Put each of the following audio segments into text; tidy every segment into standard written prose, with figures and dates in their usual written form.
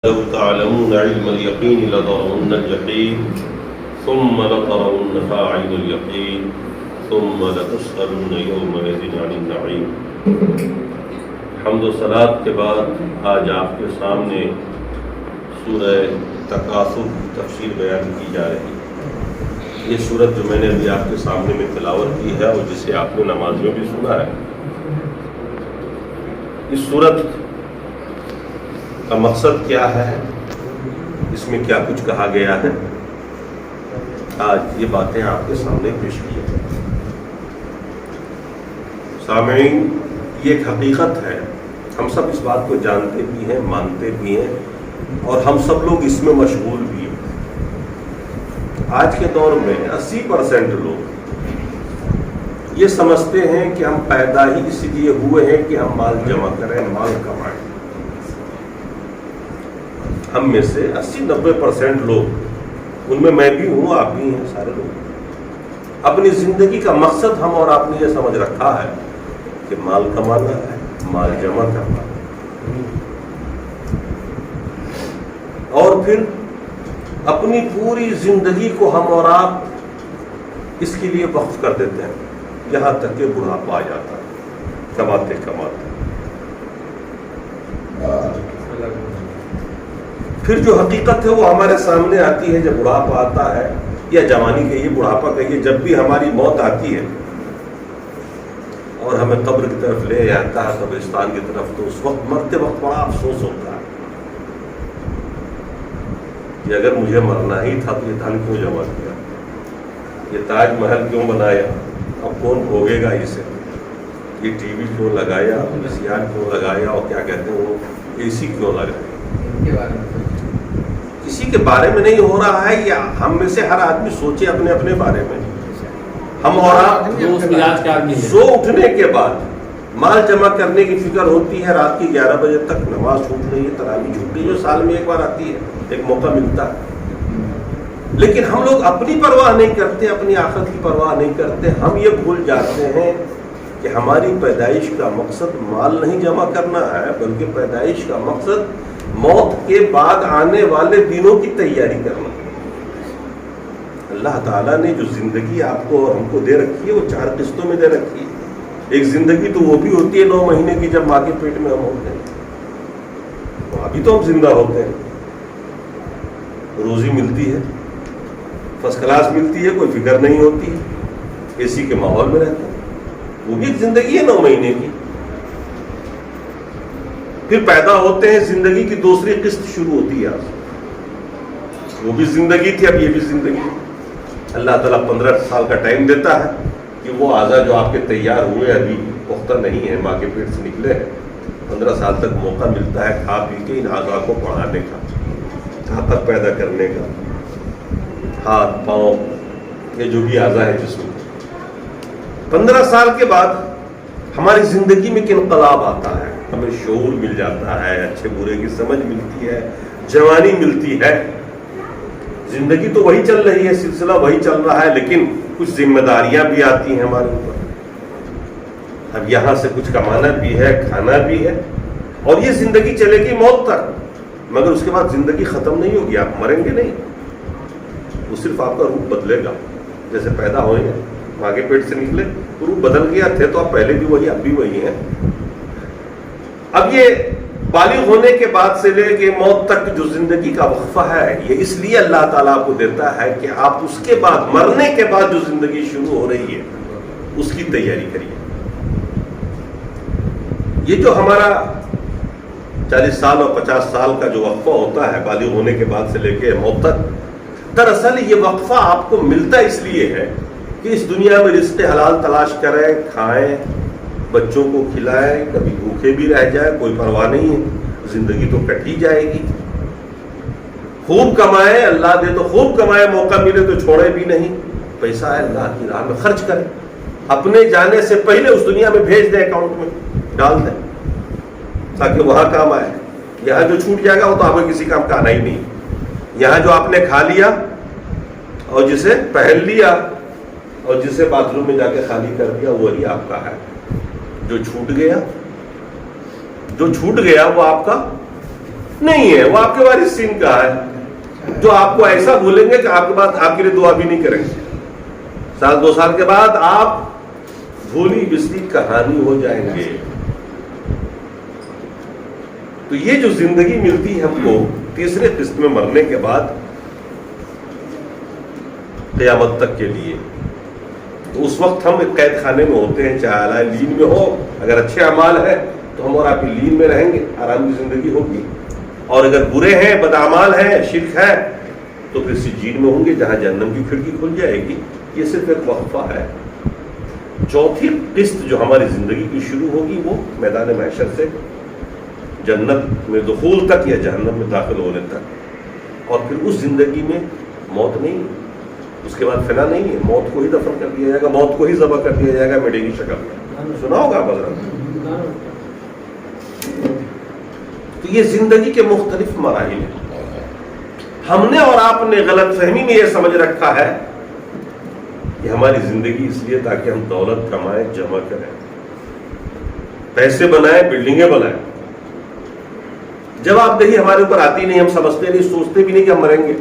لو تعلمون علم اليقين لترون الجحيم ثم لترونها عين اليقين ثم لتسألن يومئذ عن النعيم۔ حمد و صلات کے بعد آج آپ کے سامنے سورہ تکاثر تفسیر بیان کی جا رہی ہے۔ یہ سورت جو میں نے ابھی آپ کے سامنے میں تلاوت کی ہے اور جسے آپ نے نماز میں بھی سنا ہے، اس سورت کا مقصد کیا ہے، اس میں کیا کچھ کہا گیا ہے، آج یہ باتیں آپ کے سامنے پیش کی ہیں۔ سامعین، یہ ایک حقیقت ہے، ہم سب اس بات کو جانتے بھی ہیں، مانتے بھی ہیں، اور ہم سب لوگ اس میں مشغول بھی ہیں۔ آج کے دور میں 80% لوگ یہ سمجھتے ہیں کہ ہم پیدا ہی اس لیے ہوئے ہیں کہ ہم مال جمع کریں، مال کمائیں۔ ہم میں سے 80-90% لوگ، ان میں میں بھی ہوں، آپ بھی ہیں، سارے لوگ اپنی زندگی کا مقصد ہم اور آپ نے یہ سمجھ رکھا ہے کہ مال کمانا ہے، مال جمع کرنا ہے، اور پھر اپنی پوری زندگی کو ہم اور آپ اس کے لیے وقف کر دیتے ہیں، یہاں تک کہ بڑھاپا آ جاتا ہے کماتے کماتے۔ پھر جو حقیقت ہے وہ ہمارے سامنے آتی ہے جب بڑھاپا آتا ہے، یا جوانی کہیے، بڑھاپا کہیے، جب بھی ہماری موت آتی ہے اور ہمیں قبر کی طرف لے جاتا ہے، قبرستان کی طرف، تو اس وقت مرتے وقت بڑا افسوس ہوتا ہے کہ اگر مجھے مرنا ہی تھا تو یہ دھن کیوں جمع کیا، یہ تاج محل کیوں بنایا، اب کون بھوگے گا اسے، یہ ٹی وی کیوں لگایا، سی آر کیوں لگایا، اور کیا کہتے ہیں وہ اے سی کیوں لگایا۔ کسی کے بارے میں نہیں ہو رہا ہے، یا ہم میں سے ہر آدمی سوچے اپنے اپنے بارے میں۔ ہم اور آپ سو اٹھنے کے بعد مال جمع کرنے کی فکر ہوتی ہے، رات کی 11 بجے تک نماز چھوٹ رہی ہے، تراویح چھوٹ رہی ہے، جو سال میں ایک بار آتی ہے، ایک موقع ملتا ہے، لیکن ہم لوگ اپنی پرواہ نہیں کرتے، اپنی آخرت کی پرواہ نہیں کرتے۔ ہم یہ بھول جاتے ہیں کہ ہماری پیدائش کا مقصد مال نہیں جمع کرنا ہے، بلکہ پیدائش کا مقصد موت کے بعد آنے والے دنوں کی تیاری کرنا۔ اللہ تعالیٰ نے جو زندگی آپ کو اور ہم کو دے رکھی ہے وہ 4 قسطوں میں دے رکھی ہے۔ ایک زندگی تو وہ بھی ہوتی ہے 9 مہینے کی، جب ماں کے پیٹ میں ہم ہوتے ہیں، تو ابھی تو ہم زندہ ہوتے ہیں، روزی ملتی ہے، فرسٹ کلاس ملتی ہے، کوئی فکر نہیں ہوتی ہے، اے سی کے ماحول میں رہتے ہیں، وہ بھی ایک زندگی ہے 9 مہینے کی۔ پھر پیدا ہوتے ہیں، زندگی کی دوسری قسط شروع ہوتی ہے، وہ بھی زندگی تھی، اب یہ بھی زندگی ہے۔ اللہ تعالیٰ 15 سال کا ٹائم دیتا ہے کہ وہ اعضاء جو آپ کے تیار ہوئے ابھی پختہ نہیں ہیں، ماں کے پیٹ سے نکلے ہیں، 15 سال تک موقع ملتا ہے کھا پی کے ان اعضاء کو بڑھانے کا، طاقت پیدا کرنے کا، ہاتھ پاؤں، یہ جو بھی اعضاء ہے جسم میں۔ 15 سال کے بعد ہماری زندگی میں ایک انقلاب آتا ہے، ہمیں شعور مل جاتا ہے، اچھے برے کی سمجھ ملتی ہے، جوانی ملتی ہے۔ زندگی تو وہی چل رہی ہے، سلسلہ وہی چل رہا ہے، لیکن کچھ ذمہ داریاں بھی آتی ہیں ہمارے اوپر۔ اب یہاں سے کچھ کمانا بھی ہے، کھانا بھی ہے، اور یہ زندگی چلے گی موت تک، مگر اس کے بعد زندگی ختم نہیں ہوگی، آپ مریں گے نہیں، وہ صرف آپ کا روپ بدلے گا۔ جیسے پیدا ہوئے ہیں، ماں کے پیٹ سے نکلے، روپ بدل گیا، تھے تو آپ پہلے بھی وہی، اب بھی وہی ہیں۔ اب یہ بالغ ہونے کے بعد سے لے کے موت تک جو زندگی کا وقفہ ہے، یہ اس لیے اللہ تعالیٰ آپ کو دیتا ہے کہ آپ اس کے بعد، مرنے کے بعد جو زندگی شروع ہو رہی ہے اس کی تیاری کریے۔ یہ جو ہمارا 40 سال اور 50 سال کا جو وقفہ ہوتا ہے بالغ ہونے کے بعد سے لے کے موت تک، دراصل یہ وقفہ آپ کو ملتا اس لیے ہے کہ اس دنیا میں رزق حلال تلاش کریں، کھائیں، بچوں کو کھلائیں، کبھی بھوکے بھی رہ جائے، کوئی پرواہ نہیں ہے، زندگی تو کٹ ہی جائے گی۔ خوب کمائیں، اللہ دے تو خوب کمائیں، موقع ملے تو چھوڑے بھی نہیں، پیسہ ہے اللہ کی راہ میں خرچ کریں، اپنے جانے سے پہلے اس دنیا میں بھیج دیں، اکاؤنٹ میں ڈال دیں، تاکہ وہاں کام آئے۔ یہاں جو چھوٹ جائے گا وہ تو آپ کو کسی کام کا آنا ہی نہیں۔ یہاں جو آپ نے کھا لیا اور جسے پہن لیا اور جسے باتھ روم میں جا کے خالی کر دیا، وہی آپ کا ہے۔ جو چھوٹ گیا وہ آپ کا نہیں ہے، وہ آپ کے وارث سین کا ہے جو آپ کو ایسا بولیں گے کہ آپ کے بعد آپ کے لیے دعا بھی نہیں کریں گے. سال 2 سال کے بعد آپ بھولی بسری کہانی ہو جائیں گے. تو یہ جو زندگی ملتی ہے ہم کو تیسرے قسط میں مرنے کے بعد قیامت تک کے لیے، تو اس وقت ہم ایک قید خانے میں ہوتے ہیں، چاہے اعلی لین میں ہو. اگر اچھے اعمال ہیں تو ہم اور آپ لین میں رہیں گے، آرام کی زندگی ہوگی. اور اگر برے ہیں، بدعمال ہیں، شرک ہے، تو پھر سجین میں ہوں گے جہاں جہنم کی کھڑکی کھل جائے گی. یہ صرف ایک وقفہ ہے. چوتھی قسط جو ہماری زندگی کی شروع ہوگی وہ میدان محشر سے جنت میں دخول تک یا جہنم میں داخل ہونے تک. اور پھر اس زندگی میں موت نہیں، اس کے بعد فنا نہیں ہے. موت کو ہی دفن کر دیا جائے گا، موت کو ہی ذبح کر دیا جائے گا میڈے کی شکل میں. سنا ہوگا آپ حضرات. تو یہ زندگی کے مختلف مراحل ہیں. ہم نے اور آپ نے غلط فہمی میں یہ سمجھ رکھا ہے کہ ہماری زندگی اس لیے تاکہ ہم دولت کمائیں، جمع کریں، پیسے بنائیں، بلڈنگیں بنائیں. جب آپ دہی ہمارے اوپر آتی نہیں، ہم سمجھتے نہیں، سوچتے بھی نہیں کہ ہم مریں گے.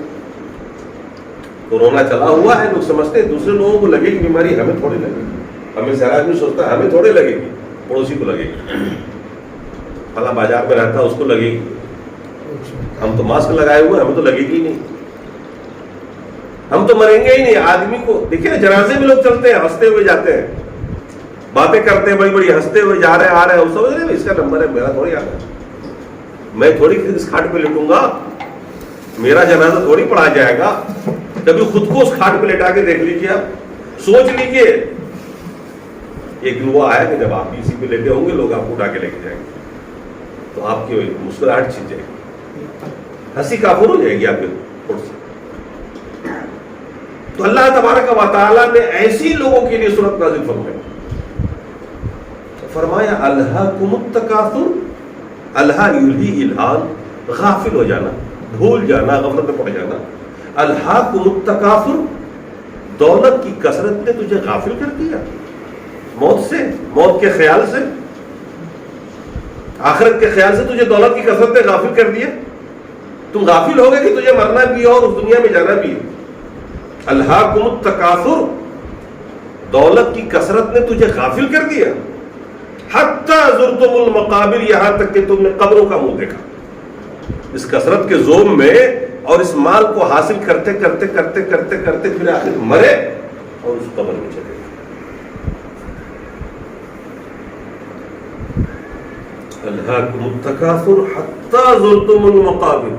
کورونا چلا ہوا ہے، لوگ سمجھتے ہیں دوسرے لوگوں کو لگے گی بیماری، ہمیں تھوڑی لگے گی. ہمیں سے ہر آدمی سوچتا ہے ہمیں تھوڑے لگے گی، پڑوسی کو لگے گی، فلاں بازار میں رہتا ہے اس کو لگے گی. ہم تو ماسک لگائے ہوئے، ہمیں تو لگے گی نہیں، ہم تو مریں گے ہی نہیں. آدمی کو دیکھیے نا، جنازے میں لوگ چلتے ہیں، ہنستے ہوئے جاتے ہیں، باتیں کرتے ہیں بڑی بڑی، ہنستے ہوئے جا رہے ہیں، آ رہے ہیں. وہ سمجھ رہے ہیں اس کا نمبر ہے، میرا تھوڑی آتا ہے. میں تھوڑی اس کھاٹ پہ لٹوں گا، میرا جنازہ تھوڑی پڑھا جائے گا. کبھی خود کو اس کھاٹ پہ لٹا کے دیکھ لیجیے، آپ سوچ لیجیے. ایک دن وہ آیا کہ جب آپ اسی پہ لیٹے ہوں گے، لوگ آپ کو اٹھا کے لے کے جائیں گے، تو آپ کی مسکراہٹ چھن جائے گی، ہنسی کافر ہو جائے گی آپ کے ہوٹھ سے. تو اللہ تبارک و تعالیٰ نے ایسی لوگوں کے لیے صورت نازل فرمائی. فرمایا الہاکم التکاثر، الہا یلہی الہان، غافل ہو جانا، بھول جانا، غفلت میں پڑ جانا. الہاکم التکاثر، دولت کی کثرت نے تجھے غافل کر دیا موت سے، موت کے خیال سے، آخرت کے خیال سے تجھے دولت کی کثرت نے غافل کر دیا. تم غافل ہو گئے کہ تجھے مرنا بھی ہے اور اس دنیا میں جانا بھی ہے. الہاکم التکاثر، دولت کی کثرت نے تجھے غافل کر دیا. حتی زرتم المقابر، یہاں تک کہ تم نے قبروں کا منہ دیکھا. اس کثرت کے زوم میں اور اس مال کو حاصل کرتے کرتے کرتے کرتے کرتے پھر آخر مرے اور اس قبر میں چلے گئے. الہاکم التکاثر حتی زرتم المقابر.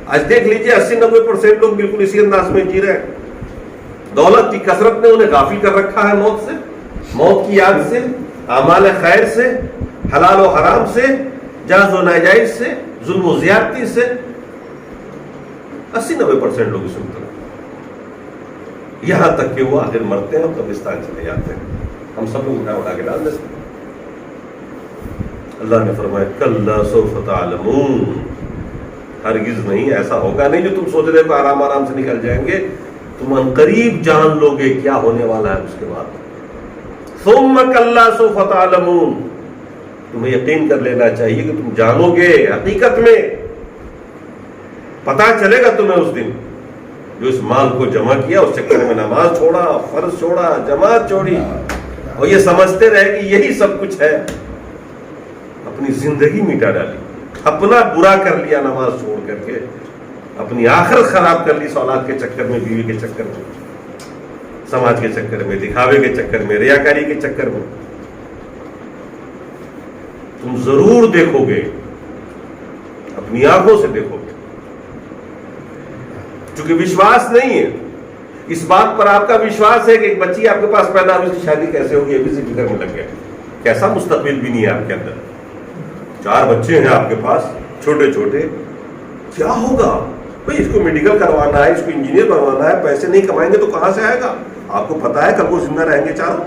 آج دیکھ لیجئے 80-90% لوگ بالکل اسی انداز میں جی رہے ہیں. دولت کی کثرت نے انہیں غافل کر رکھا ہے موت سے، موت کی یاد سے، اعمال خیر سے، حلال و حرام سے، جائز و ناجائز سے، ظلم و زیادتی سے. 80-90% لوگ اس میں، یہاں تک کہ وہ آخر مرتے ہیں اور قبرستان چلے جاتے ہیں. ہم سب لوگ اٹھا کے ڈال دیتے ہیں. اللہ نے فرمایا کلا سوف تعلمون، ہرگز نہیں، ایسا ہوگا نہیں جو تم سوچ رہے ہو آرام آرام سے نکل جائیں گے. تم عنقریب جان لو گے کیا ہونے والا ہے اس کے بعد. ثم کلا سوف تعلمون، تمہیں یقین کر لینا چاہیے کہ تم جانو گے. حقیقت میں پتا چلے گا تمہیں اس دن، جو اس مال کو جمع کیا، اس چکر میں نماز چھوڑا، فرض چھوڑا، جماعت چھوڑی، اور یہ سمجھتے رہے کہ یہی سب کچھ ہے. اپنی زندگی مٹا ڈالی، اپنا برا کر لیا نماز چھوڑ کر کے، اپنی آخرت خراب کر لی اولاد کے چکر میں، بیوی کے چکر میں، سماج کے چکر میں، دکھاوے کے چکر میں، ریاکاری کے چکر میں. تم ضرور دیکھو گے، اپنی آنکھوں سے دیکھو گے. چونکہ وشواس نہیں ہے، اس بات پر آپ کا وشواس ہے کہ ایک بچی آپ کے پاس پیدا ہوئی، اس کی شادی کیسے ہوگی، ابھی سے فکر میں لگ گیا. کیسا مستقبل بھی نہیں ہے آپ کے اندر. 4 بچے ہیں آپ کے پاس، چھوٹے چھوٹے، کیا ہوگا بھائی؟ اس کو میڈیکل کروانا ہے، اس کو انجینئر بنوانا ہے. پیسے نہیں کمائیں گے تو کہاں سے آئے گا؟ آپ کو پتا ہے کب وہ زندہ رہیں گے چاروں؟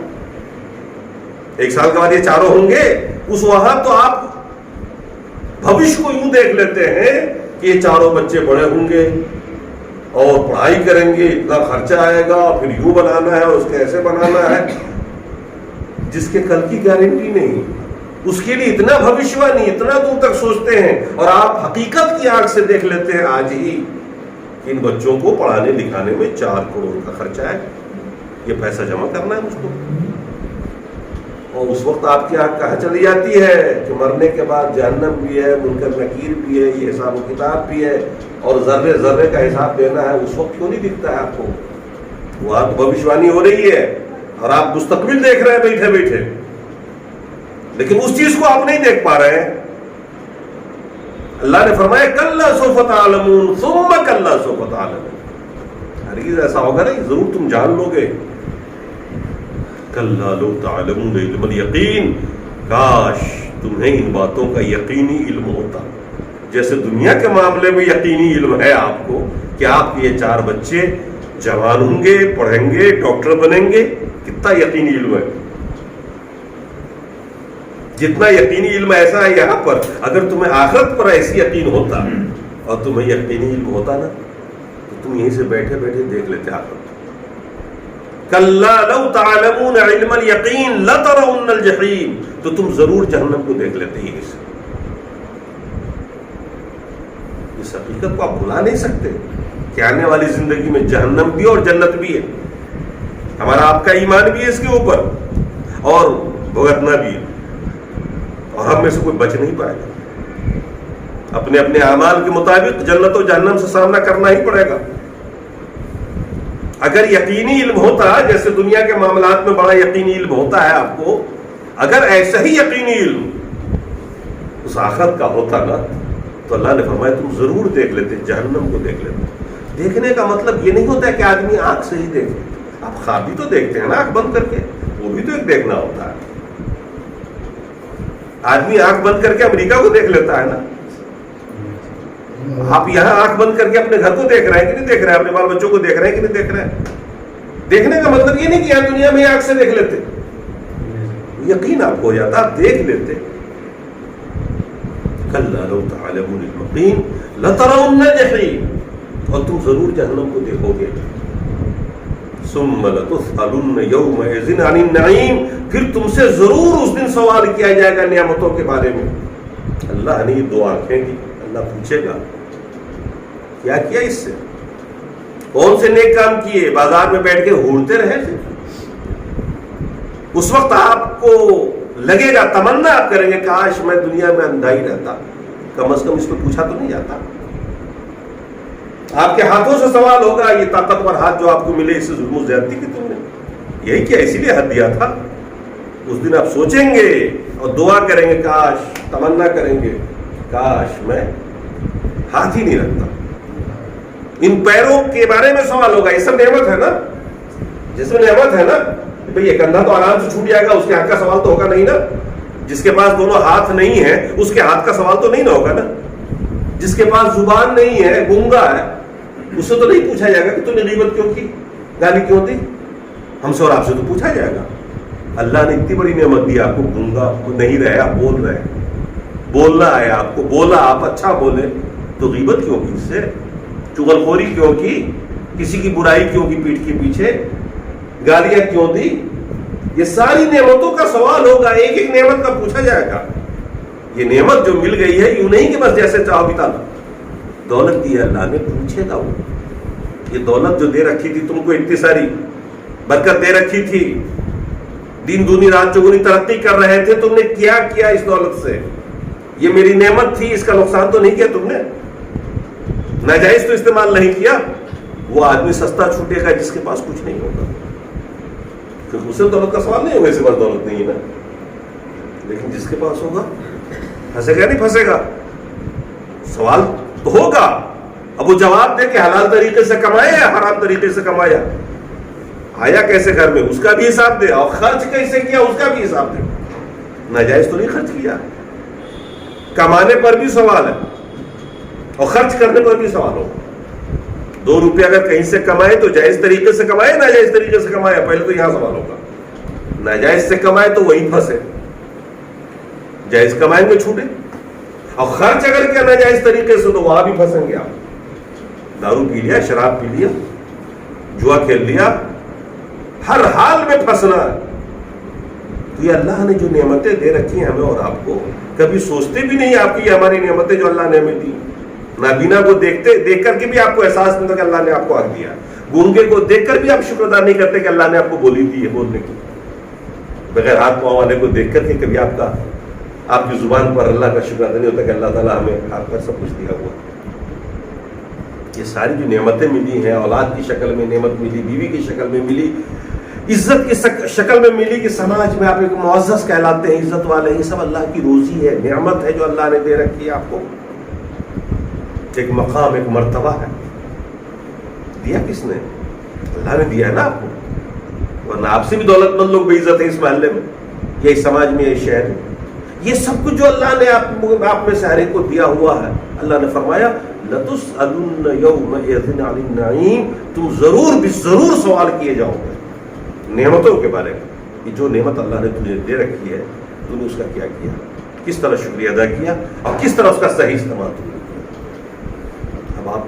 1 سال کے بعد یہ چاروں ہوں گے. اس وہاں تو آپ بھوش کو یوں دیکھ لیتے ہیں کہ یہ چاروں بچے بڑے ہوں گے اور پڑھائی کریں گے، اتنا خرچہ آئے گا، پھر یوں بنانا ہے اور اس کے ایسے بنانا ہے، جس کے کل کی گارنٹی نہیں. اس کے لیے اتنا بھوشوانی، اتنا دور تک سوچتے ہیں، اور آپ حقیقت کی آنکھ سے دیکھ لیتے ہیں آج ہی کہ ان بچوں کو پڑھانے لکھانے میں 4 کروڑ کا خرچہ ہے، یہ پیسہ جمع کرنا ہے مجھ کو، اور اس وقت آپ کی آنکھ کہاں چلی جاتی ہے کہ مرنے کے بعد جہنم بھی ہے، منکر نکیر بھی ہے، یہ حساب و کتاب بھی ہے، اور ذرے ذرے کا حساب دینا ہے۔ اس وقت کیوں نہیں دکھتا ہے آپ کو؟ وہ آپ بھوشوانی ہو رہی ہے اور آپ مستقبل دیکھ رہے ہیں بیٹھے بیٹھے، لیکن اس چیز کو آپ نہیں دیکھ پا رہے ہیں۔ اللہ نے فرمایا کلا سوف تعلمون ثم کلا سوف تعلمون، ہرگز ایسا ہوگا نہیں، ضرور تم جان لو گے۔ کلا لو تعلمون علم الیقین، کاش تمہیں ان باتوں کا یقینی علم ہوتا، جیسے دنیا کے معاملے میں یقینی علم ہے آپ کو کہ آپ کے یہ 4 بچے جوان ہوں گے، پڑھیں گے، ڈاکٹر بنیں گے، کتنا یقینی علم ہے۔ جتنا یقینی علم ایسا ہے یہاں پر، اگر تمہیں آخرت پر ایسی یقین ہوتا اور تمہیں یقینی علم ہوتا نا تو تم یہیں سے بیٹھے بیٹھے دیکھ لیتے آخرت۔ کلا لو تعلمون علم الیقین لترون الجحیم، تو تم ضرور جہنم کو دیکھ لیتے یہیں سے۔ اس حقیقت کو آپ بھلا نہیں سکتے کہ آنے والی زندگی میں جہنم بھی اور جنت بھی ہے، ہمارا آپ کا ایمان بھی ہے اس کے اوپر، اور بھگتنا بھی ہے، اور ہم میں سے کوئی بچ نہیں پائے گا۔ اپنے اپنے اعمال کے مطابق جنت و جہنم سے سامنا کرنا ہی پڑے گا۔ اگر یقینی علم ہوتا، جیسے دنیا کے معاملات میں بڑا یقینی علم ہوتا ہے آپ کو، اگر ایسا ہی یقینی علم اس آخرت کا ہوتا نا تو اللہ نے فرمایا تم ضرور دیکھ لیتے، جہنم کو دیکھ لیتے۔ دیکھنے کا مطلب یہ نہیں ہوتا ہے کہ آدمی آنکھ سے ہی دیکھے، آپ خواب بھی تو دیکھتے ہیں نا آنکھ بند کر کے، وہ بھی تو ایک دیکھنا ہوتا ہے۔ آدمی آنکھ بند کر کے امریکہ کو دیکھ لیتا ہے نا، آپ یہاں آنکھ بند کر کے اپنے گھر کو دیکھ رہے ہیں کہ نہیں دیکھ رہے ہیں، اپنے بال بچوں کو دیکھ رہے ہیں کہ نہیں دیکھ رہے ہیں۔ دیکھنے کا مطلب یہ نہیں کہ یہاں دنیا میں آنکھ سے دیکھ لیتے، یقین آپ کو ہو جاتا، آپ دیکھ لیتے۔ کلا لو تعلمون اليقین لترون الجحیم، اور تم ضرور جہنم کو دیکھو گے۔ ثم لتسألن یومئذ عن النعیم، پھر تم سے ضرور اس دن سوال کیا جائے گا نعمتوں کے بارے میں۔ اللہ نے یہ 2 آنکھیں دی، اللہ پوچھے گا کیا کیا اس سے، کون سے نیک کام کیے، بازار میں بیٹھ کے ہونتے رہے تھے؟ اس وقت آپ کو لگے گا، تمنا آپ کریں گے کاش میں دنیا میں اندھا ہی رہتا، کم از کم اس پہ پوچھا تو نہیں جاتا۔ آپ کے ہاتھوں سے سوال ہوگا، یہ طاقتور ہاتھ جو آپ کو ملے، اس سے ظلم و زیادتی کی تم نے یہی کیا، اسی لیے ہاتھ دیا تھا۔ اس دن آپ سوچیں گے اور دعا کریں گے، کاش، تمنا کریں گے کاش میں ہاتھ ہی نہیں رکھتا۔ ان پیروں کے بارے میں سوال ہوگا، یہ سب نعمت ہے نا، جس میں نعمت ہے نا، بھئی یہ کندھا تو آرام سے چھوٹ جائے گا، اس کے ہاتھ کا سوال تو ہوگا نہیں نا۔ جس کے پاس دونوں ہاتھ نہیں ہے اس کے ہاتھ کا سوال تو نہیں نہ ہوگا نا۔ جس کے پاس زبان نہیں ہے، گونگا ہے، اس سے تو نہیں پوچھا جائے گا کہ تم نے غیبت کیوں کی، گالی کیوں دی، ہم سے اور آپ سے تو پوچھا جائے گا۔ اللہ نے اتنی بڑی نعمت دی آپ کو، گونگا نہیں رہے، آپ بول رہے ہیں، بولنا ہے آپ کو، بولا آپ اچھا بولے، تو غیبت کیوں کی، اس سے چغلخوری کیوں کی، کسی کی برائی کیوں کی پیٹھ کے پیچھے، گالیاں کیوں دی؟ یہ ساری نعمتوں کا سوال ہوگا، ایک ایک نعمت کا پوچھا جائے گا۔ یہ نعمت جو مل گئی ہے یوں نہیں کہ بس جیسے چاہو بتا دو، دولت دی ہے اللہ نے، پوچھے گا وہ، یہ دولت جو دے رکھی تھی تم کو، اتنی ساری برکت دے رکھی تھی، دن دونی رات چگنی ترقی کر رہے تھے، تم نے کیا کیا اس دولت سے؟ یہ میری نعمت تھی، اس کا نقصان تو نہیں کیا تم نے، ناجائز تو استعمال نہیں کیا۔ وہ آدمی سستا چھوٹے گا جس کے پاس کچھ نہیں ہوگا، کیونکہ اسے دولت کا سوال نہیں ہوگا، اس کے پاس دولت نہیں ہے نا، لیکن جس کے پاس ہوگا پھنسے گا نہیں پھنسے گا، سوال تو ہوگا۔ اب وہ جواب دے کہ حلال طریقے سے کمایا یا حرام طریقے سے کمایا، آیا کیسے گھر میں، اس کا بھی حساب دے، اور خرچ کیسے کیا اس کا بھی حساب دے، ناجائز تو نہیں خرچ کیا۔ کمانے پر بھی سوال ہے اور خرچ کرنے پر بھی سوال ہوگا۔ 2 روپے اگر کہیں سے کمائے تو جائز طریقے سے کمائے، ناجائز طریقے سے کمائے، پہلے تو یہاں سوال ہوگا۔ ناجائز سے کمائے تو وہیں پھنسے، جائز کمائیں گے چھوٹے، اور خرچ اگر کیا ناجائز طریقے سے تو وہاں بھی پھنسیں گے آپ۔ دارو پی لیا، شراب پی لیا، جوا کھیل لیا، ہر حال میں پھنسنا ہے۔ تو یہ اللہ نے جو نعمتیں دے رکھی ہیں ہمیں اور آپ کو، کبھی سوچتے بھی نہیں آپ کی یہ ہماری نعمتیں جو اللہ نے ہمیں دی. نابینا کو دیکھ کر کے بھی آپ کو احساس نہیں ہوتا کہ اللہ نے آپ کو حق دیا. گونگے کو دیکھ کر بھی آپ شکر ادا نہیں کرتے کہ اللہ نے آپ کو بولی دی ہے بولنے کی. بغیر ہاتھ پاؤں والے کو دیکھ کر کے کبھی آپ کی زبان پر اللہ کا شکر ادا نہیں ہوتا کہ اللہ تعالیٰ ہمیں آپ پر سب کچھ دیا ہوا. یہ ساری جو نعمتیں ملی ہیں، اولاد کی شکل میں نعمت ملی، بیوی کی شکل میں ملی، عزت کی شکل میں ملی کہ سماج میں آپ ایک معزز کہلاتے ہیں، عزت والے، یہ سب اللہ کی روزی ہے، نعمت ہے جو اللہ نے دے رکھی ہے آپ کو. ایک مقام، ایک مرتبہ ہے. دیا کس نے؟ اللہ نے دیا ہے نا آپ کو. ورنہ آپ سے بھی دولت مند لوگ بے عزت ہیں اس محلے میں یا اس سماج میں یا اس شہر میں. یہ سب کچھ جو اللہ نے آپ میں سارے کو دیا ہوا ہے، اللہ نے فرمایا لَتُسْأَلُنَّ يَوْمَئِذٍ عَنِ النَّعِيمِ، تم ضرور سوال کیے جاؤ گے نعمتوں کے بارے میں. کہ جو نعمت اللہ نے تجھے دے رکھی ہے تو نے اس کا کیا کیا، کس طرح شکریہ ادا کیا اور کس طرح اس کا صحیح استعمال تم نے کیا. اب آپ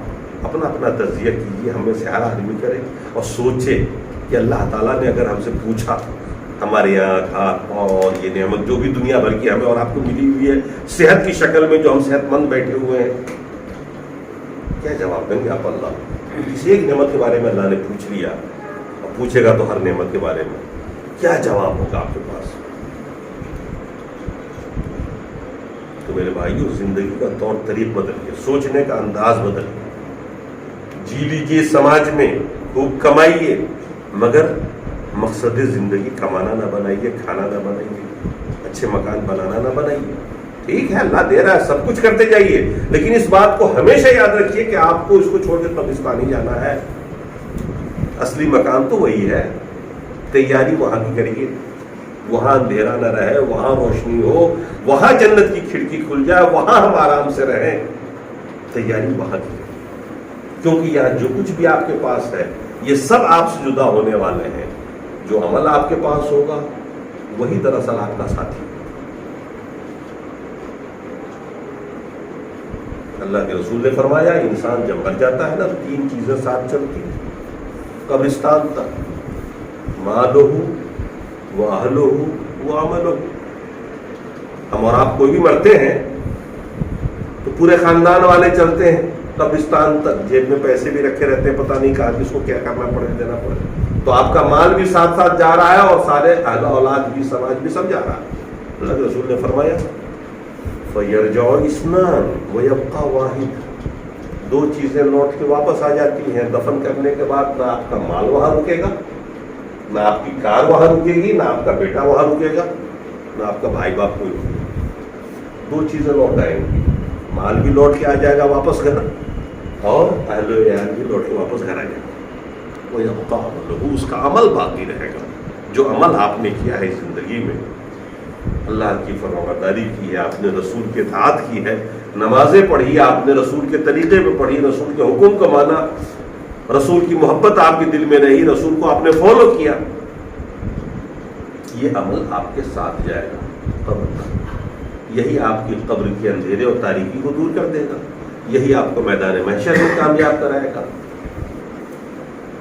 اپنا تجزیہ کیجیے، ہم میں سے ہر آدمی کرے اور سوچے کہ اللہ تعالیٰ نے اگر ہم سے پوچھا ہمارے آنکھ، اور یہ نعمت جو بھی دنیا بھر کی ہمیں اور آپ کو ملی ہوئی ہے صحت کی شکل میں، جو ہم صحت مند بیٹھے ہوئے ہیں، کیا جواب دیں گے آپ اللہ؟ کسی ایک نعمت کے بارے میں اللہ نے پوچھ لیا اور پوچھے گا تو ہر نعمت کے بارے میں کیا جواب ہوگا آپ کے پاس؟ تو میرے بھائیو، زندگی کا طور طریق بدلیے، سوچنے کا انداز بدلیے. جی لیجیے سماج میں، خوب کمائیے، مگر مقصد زندگی کمانا نہ بنائیے، کھانا نہ بنائیے، اچھے مکان بنانا نہ بنائیے. ٹھیک ہے اللہ دے رہا ہے، سب کچھ کرتے جائیے، لیکن اس بات کو ہمیشہ یاد رکھیے کہ آپ کو اس کو چھوڑ کے قبرستان ہی جانا ہے. اصلی مکان تو وہی ہے. تیاری وہاں کی کریے، وہاں اندھیرا نہ رہے، وہاں روشنی ہو، وہاں جنت کی کھڑکی کھل جائے، وہاں ہم آرام سے رہیں. تیاری وہاں کی، کیونکہ یہاں جو کچھ بھی آپ کے پاس ہے یہ سب آپ سے جدا ہونے والے ہیں. جو عمل آپ کے پاس ہوگا وہی دراصل آپ کا ساتھی. اللہ کے رسول نے فرمایا انسان جب مر جاتا ہے نا تو 3 چیزیں ساتھ چلتی ہیں قبرستان تک: مالہ واہلہ وعملہ. ہم اور آپ کوئی بھی مرتے ہیں تو پورے خاندان والے چلتے ہیں قبرستان تک، جیب میں پیسے بھی رکھے رہتے ہیں، پتہ نہیں کہاں کس کو کیا کرنا پڑے، دینا پڑے. تو آپ کا مال بھی ساتھ ساتھ جا رہا ہے اور سارے اہل اولاد بھی، سماج بھی سب جا رہا ہے. اللہ کے رسول نے فرمایا فَيَرْجَعُ اثْنَانِ وَيَبْقَى وَاحِدٌ. 2 چیزیں لوٹ کے واپس آ جاتی ہیں. دفن کرنے کے بعد نہ آپ کا مال وہاں رکے گا، نہ آپ کی کار وہاں رکے گی، نہ آپ کا بیٹا وہاں رکے گا، نہ آپ کا بھائی باپ کوئی رکے گا. 2 چیزیں لوٹ آئیں گی. مال بھی لوٹ کے آ جائے گا واپس گھر، اور اہل و عیال بھی لوٹ کے واپس گھر آ جائے گا. وَيَبْقَى عَمَلُهُ، اس کا عمل باقی رہے گا. جو عمل آپ نے کیا ہے زندگی میں، اللہ کی فرمانبرداری کی ہے، آپ نے رسول کے اطاعت کی ہے، نمازیں پڑھی، آپ نے رسول کے طریقے پہ پڑھی، رسول کے حکم کو مانا، رسول کی محبت آپ کے دل میں رہی، رسول کو آپ نے فالو کیا، یہ عمل آپ کے ساتھ جائے گا قبر تک. یہی آپ کی قبر کے اندھیرے اور تاریکی کو دور کر دے گا، یہی آپ کو میدان محشر میں کامیاب کرائے گا.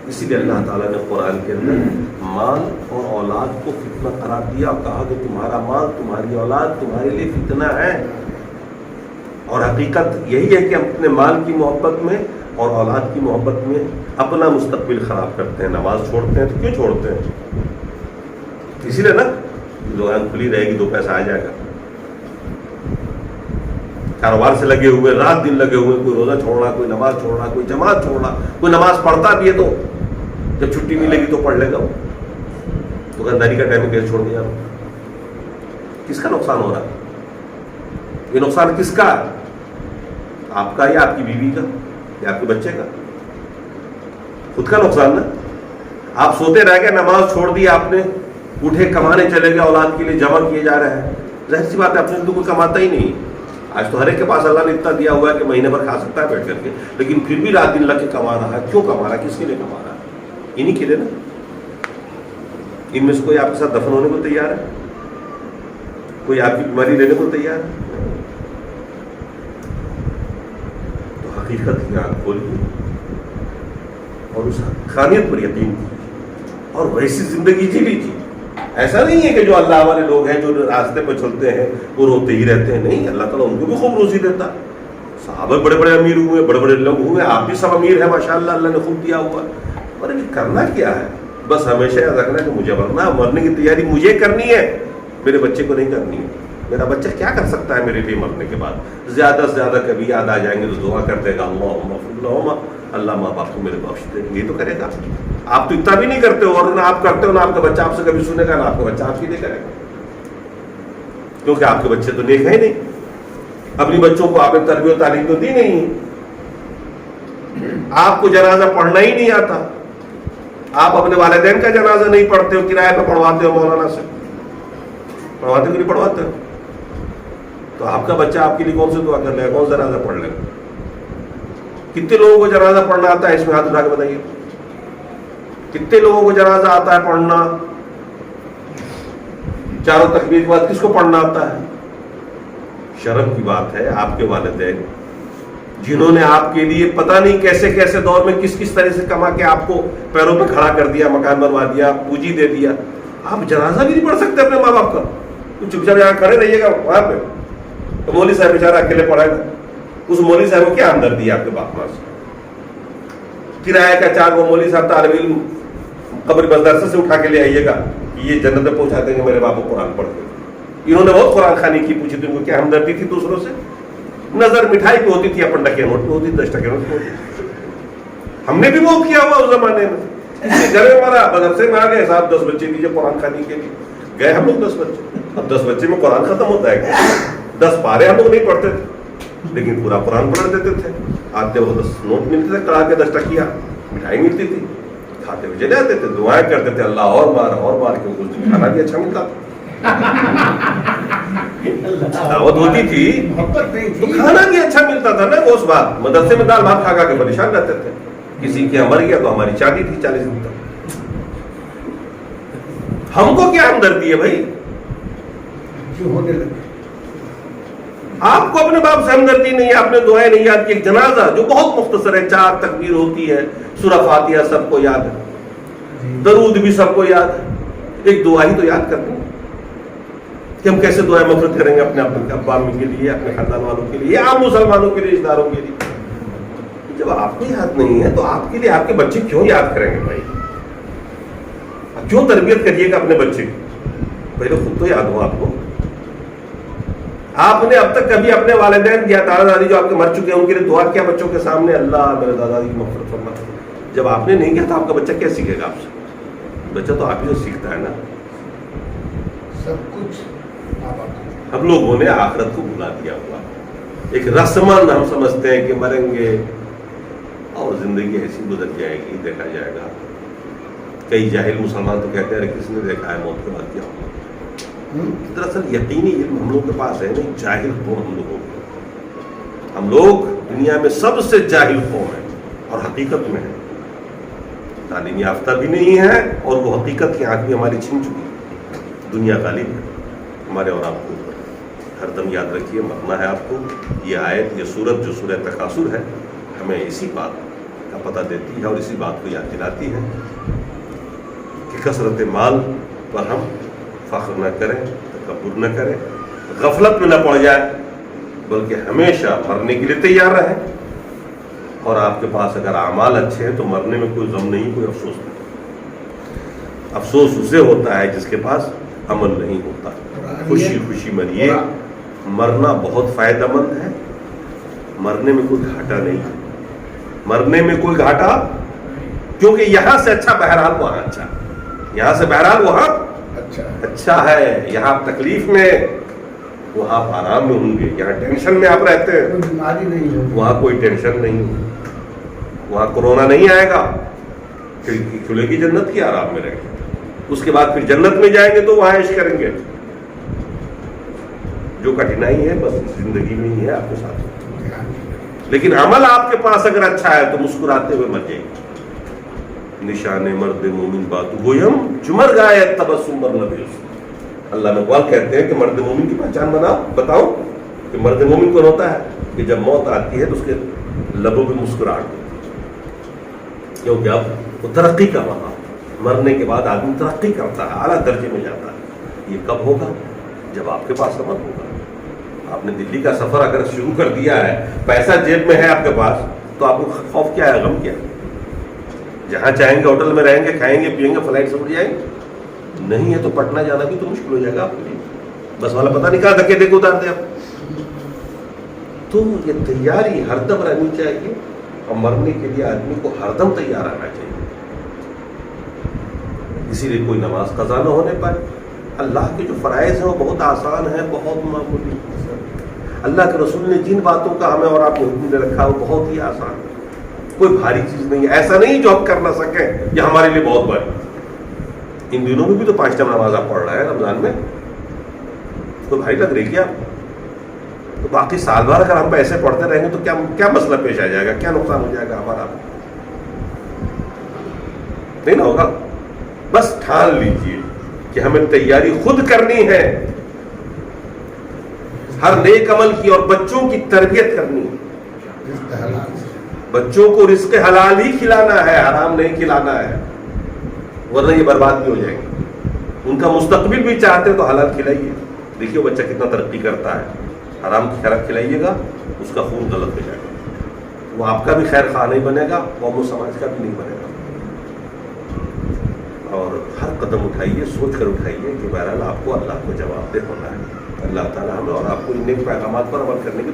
اسی لیے اللہ تعالیٰ نے قرآن کے اندر مال اور اولاد کو فتنہ قرار دیا اور کہا کہ تمہارا مال، تمہاری اولاد تمہارے لیے فتنہ ہے. اور حقیقت یہی ہے کہ ہم اپنے مال کی محبت میں اور اولاد کی محبت میں اپنا مستقبل خراب کرتے ہیں. نماز چھوڑتے ہیں تو کیوں چھوڑتے ہیں؟ اسی لیے نا دکان کھلی رہے گی، 2 پیسہ آ جائے گا. کاروبار سے لگے ہوئے، رات دن لگے ہوئے، کوئی روزہ چھوڑنا، کوئی نماز چھوڑنا، کوئی جماعت چھوڑنا. کوئی نماز پڑھتا بھی ہے تو جب چھٹی ملے گی تو پڑھ لے گا. وہ دکانداری کا ٹائم کیسے چھوڑ دیا؟ کس کا نقصان ہو رہا ہے؟ یہ نقصان کس کا ہے؟ آپ کا یا آپ کی بیوی کا یا آپ کے بچے کا؟ خود کا نقصان نا. آپ سوتے رہ گئے، نماز چھوڑ دی آپ نے، اٹھے کمانے چلے گئے، اولاد کے لیے جمع کیے جا رہے ہیں. ظاہر سی بات ہے اپنے تو کوئی کماتا ہی نہیں. آج تو ہر ایک کے پاس اللہ نے اتنا دیا ہوا ہے کہ مہینے بھر کھا سکتا ہے بیٹھ کر کے، لیکن پھر بھی رات دن لگ کے کما رہا ہے. کیوں کما رہا ہے؟ کس کے لیے کما رہا ہے؟ انہیں کے لیے نا. ان میں سے کوئی آپ کے ساتھ دفن ہونے کو تیار ہے؟ کوئی آپ کی بیماری لینے کو تیار ہے؟ تو حقیقت کی آنکھ کھولیے اور اس حقانیت پر یقین کیجیے اور ویسی زندگی جی لیجیے ایسا نہیں ہے کہ جو اللہ والے لوگ ہیں جو راستے پہ چلتے ہیں وہ روتے ہی رہتے ہیں، نہیں، اللہ تعالیٰ ان کو بھی خوب روزی دیتا. صحابہ بڑے بڑے امیر ہوئے، بڑے بڑے لوگ ہوئے، آپ بھی سب امیر ہیں ماشاءاللہ، اللہ نے خوب دیا ہوا. اور کرنا کیا ہے؟ بس ہمیشہ یاد رکھنا کہ مجھے مرنے کی تیاری مجھے کرنی ہے، میرے بچے کو نہیں کرنی ہے. میرا بچہ کیا کر سکتا ہے میرے لیے مرنے کے بعد؟ زیادہ سے زیادہ کبھی یاد آ جائیں گے تو دعا کر دے گا اللہم اغفر لہما، اللہ ماں باپ کو میرے بخش دے، یہ تو کرے گا. آپ تو اتنا بھی نہیں کرتے ہو، اور نہ آپ کرتے ہو، نہ آپ کا بچہ آپ سے کبھی سنے گا، نہ آپ کا بچہ آپ کی نہیں کرے گا، کیونکہ آپ کے بچے تو نیک ہیں نہیں. اپنی بچوں کو آپ نے تربیت و تعلیم تو دی نہیں ہے، آپ کو جنازہ پڑھنا ہی نہیں آتا، آپ اپنے والدین کا جنازہ نہیں پڑھتے ہو، کرایہ پہ پڑھواتے ہو، مولانا سے پڑھواتے ہو کہ نہیں پڑھواتے ہو؟ تو آپ کا بچہ آپ کے لیے کون سی دعا کر لے گا، کون سا جنازہ پڑھ لے گا؟ کتنے لوگوں کو جنازہ پڑھنا آتا ہے؟ اس میں ہاتھ اٹھا کے بتائیے، کتنے لوگوں کو جنازہ آتا ہے پڑھنا؟ چاروں تکبیر کے بعد کس کو پڑھنا آتا ہے؟ شرم کی بات ہے، آپ کے والدین جنہوں نے آپ کے لیے پتہ نہیں کیسے کیسے دور میں کس کس طرح سے کما کے آپ کو پیروں پہ کھڑا کر دیا، مکان بنوا دیا، پوجی دے دیا، آپ جنازہ بھی نہیں پڑھ سکتے اپنے ماں باپ کا؟ چپ چاپ یہاں کھڑے رہیے گا وہاں پہ، تو مولوی صاحب بیچارہ اکیلے پڑھے گا، اس مولوی صاحب کو کیا ہمدردی ہے آپ کے باپ ماں سے؟ کرایہ کا چارج وہ مولوی صاحب طالب علم قبر مدرسے سے اٹھا کے لے آئیے گا کہ یہ جنت میں پہنچا دیں گے میرے باپ کو قرآن پڑھ کے. انہوں نے بہت قرآن خوانی کی، پوچھی تھی ان کو کیا ہمدردی تھی دوسروں سے؟ نظر مٹھائی پہ ہوتی تھی، اپن ٹکے نوٹ پہ ہوتی، 10 ٹکے نوٹ پہ ہوتی. ہم نے بھی وہ کیا ہوا اس زمانے میں. گھر میں ہمارا مدرسے میں آ گئے صاحب 10 بچے دیجیے قرآن خوانی کے لیے، گئے ہم لوگ 10 بچے. اب 10 بچے میں قرآن ختم ہوتا ہے، 10 پارے ہم لوگ نہیں پڑھتے تھے لیکن پورا قرآن پڑھ دیتے تھے. آتے وہ 10 نوٹ ملتے تھے کڑا کے 10 ٹکیا، مٹھائی ملتی تھی، کھاتے ہوئے چلے آتے تھے، دعائیں کرتے تھے اللہ اور مار کیونکہ اس دن کھانا بھی اچھا ملتا تھا. دعوت ہوتی تھی تو کھانا بھی اچھا ملتا تھا نا. اس بات مدرسے میں دال بھات کھا کے پریشان رہتے تھے، کسی کے مر گیا تو ہماری چاندی تھی 40 دن تک. ہم کو کیا ہمدردی ہے بھائی؟ آپ کو اپنے باپ سے ہمدردی نہیں ہے، آپ نے دعائیں نہیں یاد کی. ایک جنازہ جو بہت مختصر ہے، 4 تکبیر ہوتی ہے، سورہ فاتحہ سب کو یاد ہے، درود بھی سب کو یاد ہے، ایک دعا ہی تو یاد کرتے ہیں کہ ہم کیسے دعائیں مغفرت کریں گے اپنے ابا امی کے لیے، اپنے خاندان والوں کے لیے، عام مسلمانوں کے لیے، رشتہ داروں کے لیے. جب آپ کو یاد نہیں ہے تو آپ کے لیے آپ کے بچے کیوں یاد کریں گے بھائی؟ کیوں تربیت کریے گا اپنے بچے کی؟ پہلے خود تو یاد ہو آپ کو. آپ نے اب تک کبھی اپنے والدین یا دادا دادی جو آپ کے مر چکے ہیں ان کے لیے دعا کیا بچوں کے سامنے، اللہ میرے دادا دادی کی مغفرت فرما؟ جب آپ نے نہیں کیا تو آپ کا بچہ کیا سیکھے گا آپ سے؟ بچہ تو آپ ہی سے سیکھتا ہے نا. سب کچھ ہم لوگوں نے آخرت کو بھلا دیا ہوا، ایک رسمن ہم سمجھتے ہیں کہ مریں گے اور زندگی ایسی گزر جائے گی، دیکھا جائے گا. کئی جاہل مسلمان تو کہتے ہیں کس نے دیکھا ہے موت کے بعد کیا ہوگا. دراصل یقینی علم ہم لوگ کے پاس ہے نہیں، جاہل قوم ہم لوگوں کو. ہم لوگ دنیا میں سب سے جاہل قوم ہیں اور حقیقت میں ہے. تعلیم یافتہ بھی نہیں ہے اور وہ حقیقت کی آنکھ بھی ہماری چھن چکی. دنیا غالب ہے ہمارے اور آپ کو. ہر دم یاد رکھیے مرنا ہے آپ کو. یہ آیت، یہ سورت جو سورہ تکاثر ہے، ہمیں اسی بات کا پتہ دیتی ہے اور اسی بات کو یاد دلاتی ہے کہ کثرت مال پر ہم فخر نہ کریں، تکبر نہ کریں، غفلت میں نہ پڑ جائے، بلکہ ہمیشہ مرنے کے لیے تیار رہیں. اور آپ کے پاس اگر اعمال اچھے ہیں تو مرنے میں کوئی غم نہیں، کوئی افسوس نہیں. افسوس اسے ہوتا ہے جس کے پاس عمل نہیں ہوتا. خوشی خوشی مریے. مرنا بہت فائدہ مند ہے، مرنے میں کوئی گھاٹا نہیں ہے. مرنے میں کوئی گھاٹا، کیونکہ یہاں سے اچھا بہرحال وہاں اچھا، یہاں سے بہرحال وہاں اچھا ہے. یہاں آپ تکلیف میں، وہاں آپ آرام میں ہوں گے. یہاں ٹینشن میں آپ رہتے ہیں، وہاں کوئی ٹینشن نہیں ہوگی. وہاں کورونا نہیں آئے گا، کھلے گی جنت کی، آرام میں رہیں گے. اس کے بعد پھر جنت میں جائیں گے تو وہاں عیش کریں گے. جو کٹھنائی ہے بس زندگی میں ہی ہے آپ کے ساتھ. لیکن عمل آپ کے پاس اگر اچھا ہے تو مسکراتے ہوئے مر جائیں گے. نشان مرد مومن باتو گویم چمر گائے تبسم مر لبیس. اللہ میں اقبال کہتے ہیں کہ مرد مومن کی پہچان بتاؤ کہ مرد مومن کون ہوتا ہے؟ کہ جب موت آتی ہے تو اس کے لبوں پہ مسکراہٹ ہوتی ہے، کیونکہ اب وہ ترقی کا وہاں. مرنے کے بعد آدمی ترقی کرتا ہے، اعلیٰ درجے میں جاتا ہے. یہ کب ہوگا؟ جب آپ کے پاس عمل ہوگا. آپ نے دلی کا سفر اگر شروع کر دیا ہے، پیسہ جیب میں ہے آپ کے پاس، تو آپ کو خوف کیا ہے، غم کیا ہے؟ جہاں چاہیں گے ہوٹل میں رہیں گے، کھائیں گے پیئیں گے، فلائٹ سے اڑ جائیں گے. نہیں ہے تو پٹنہ جانا بھی تو مشکل ہو جائے گا آپ کے لیے. بس والا پتہ نہیں کہاں دھکے دے کے اتار دے آپ. تو یہ تیاری ہر دم رہنی چاہیے، اور مرنے کے لیے آدمی کو ہر دم تیار آنا چاہیے. اسی لیے کوئی نماز قضا نہ ہونے پائے. اللہ کے جو فرائض ہیں وہ بہت آسان ہیں، بہت معمولی. اللہ کے رسول نے جن باتوں کا ہمیں اور آپ کو حکم دے رکھا وہ بہت ہی آسان ہے، کوئی بھاری چیز نہیں ہے. ایسا نہیں جو ہم کر نہ سکیں یہ ہمارے لیے بہت بھاری. ان دنوں میں بھی تو 5 ٹائم نماز آپ پڑھ رہا ہے رمضان میں، کوئی بھاری لگ رہی کیا؟ تو باقی سال بھر اگر ہم ایسے پڑھتے رہیں گے تو کیا مسئلہ پیش آ جائے گا، کیا نقصان ہو جائے گا ہمارا؟ نہیں نہ ہوگا. بس ٹھان لیجئے کہ ہمیں تیاری خود کرنی ہے، ہر نیک عمل کی، اور بچوں کی تربیت کرنی ہے. رزق حلال سے. بچوں کو رزق حلال ہی کھلانا ہے، حرام نہیں کھلانا ہے، ورنہ یہ برباد بھی ہو جائیں گے. ان کا مستقبل بھی چاہتے ہیں تو حلال کھلائیے. دیکھیے بچہ کتنا ترقی کرتا ہے. حرام کی خیرات کھلائیے گا، اس کا خون غلط ہو جائے گا، وہ آپ کا بھی خیر خواہ نہیں بنے گا، قوم و سماج کا بھی نہیں بنے گا. اور ہر قدم اٹھائیے، سوچ کر اٹھائیے کہ بہرحال آپ کو اللہ کو جواب دہ ہونا ہے. اللہ تعالیٰ ہمیں اور آپ کو ان نیک پیغامات پر عمل کرنے کی